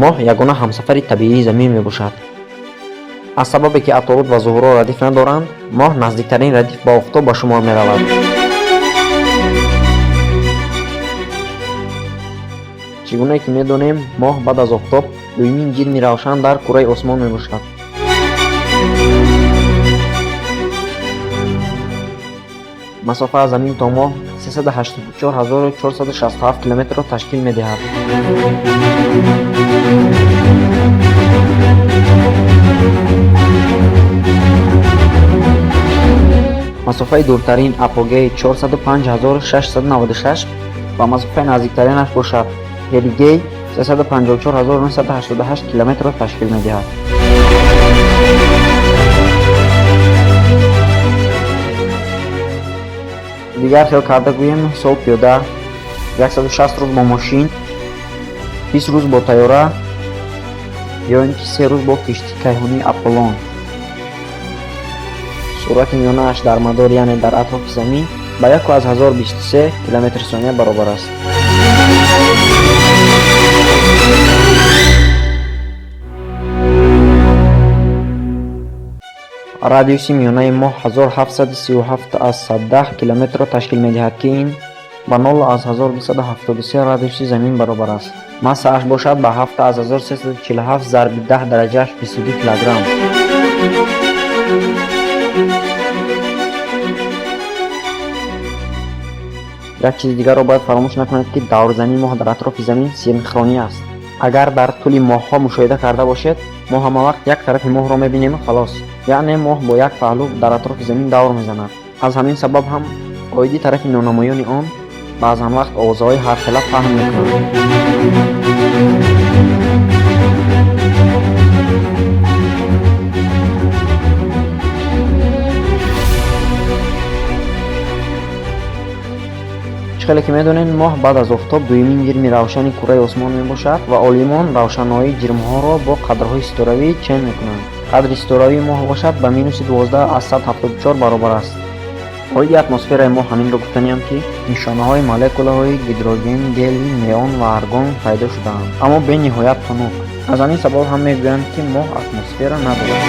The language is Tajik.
моҳ ягона ҳамсафари табиии Замин мебошад. аз сабабе ки Атолут ва Зуҳуро радиф надоранд, моҳ наздиктарин радиф ба Офтоб ба шумор меравад. чӣ гуне ки медонем, моҳ баъд аз Офтоб дуюмин ҷирми равшан дар кураи осмон мебошад. масофа аз Замин то моҳ 384467 километрро ташкил медиҳад. масофаи дуртарин апогей 405696 ва масофаи наздиктаринаш бошад перигей 354988 километрро ташкил медиҳад. дигар хел карда гӯем, сол пиёда, 160 рӯз бо мошин, 20 рӯз бо тайёра ё ин ки 3 рӯз бо киштии кайҳонии Аполлон. суръати миёнааш дар мадор, яъне дар атрофи Замин ба 1023 км/сония баробар аст. радиуси миёнаи моҳ 1737 километрро ташкил медиҳад, ки ин ба 0,1273 радиуси Замин баробар аст. массааш бошад ба 7347 зарби 10 дараҷааш 22 килограмм. як чизи дигарро бояд фаромӯш накунед, ки даврзании моҳ дар атрофи Замин синхронӣ аст. агар дар тӯли моҳҳо мушоҳида карда бошед, мо ҳама вақт як тарафи моҳро мебинем халос, яъне моҳ бо як паҳлӯ дар атрофи Замин давр мезанад. аз ҳамин сабаб ҳам оиди тарафи нонамоёни он баъзан вақт овозаҳои ҳархела паҳн мекунад. хеле ки медонед, моҳ баъд аз Офтоб дуюмин ҷирми равшани кураи осмон мебошад ва олимон равшаноии ҷирмҳоро бо қадрҳои ситоравӣ чен мекунанд. қадри ситоравии моҳ бошад ба -12 аз 174 баробар аст. оиди атмосфераи моҳ ҳаминро гуфтаниям, ки нишонаҳои молекулаҳои гидроген, гелий, неон ва аргон пайдо шудаанд, аммо бениҳоят тунук. аз ҳамин сабаб ҳам мегӯянд, ки моҳ атмосфера надорад.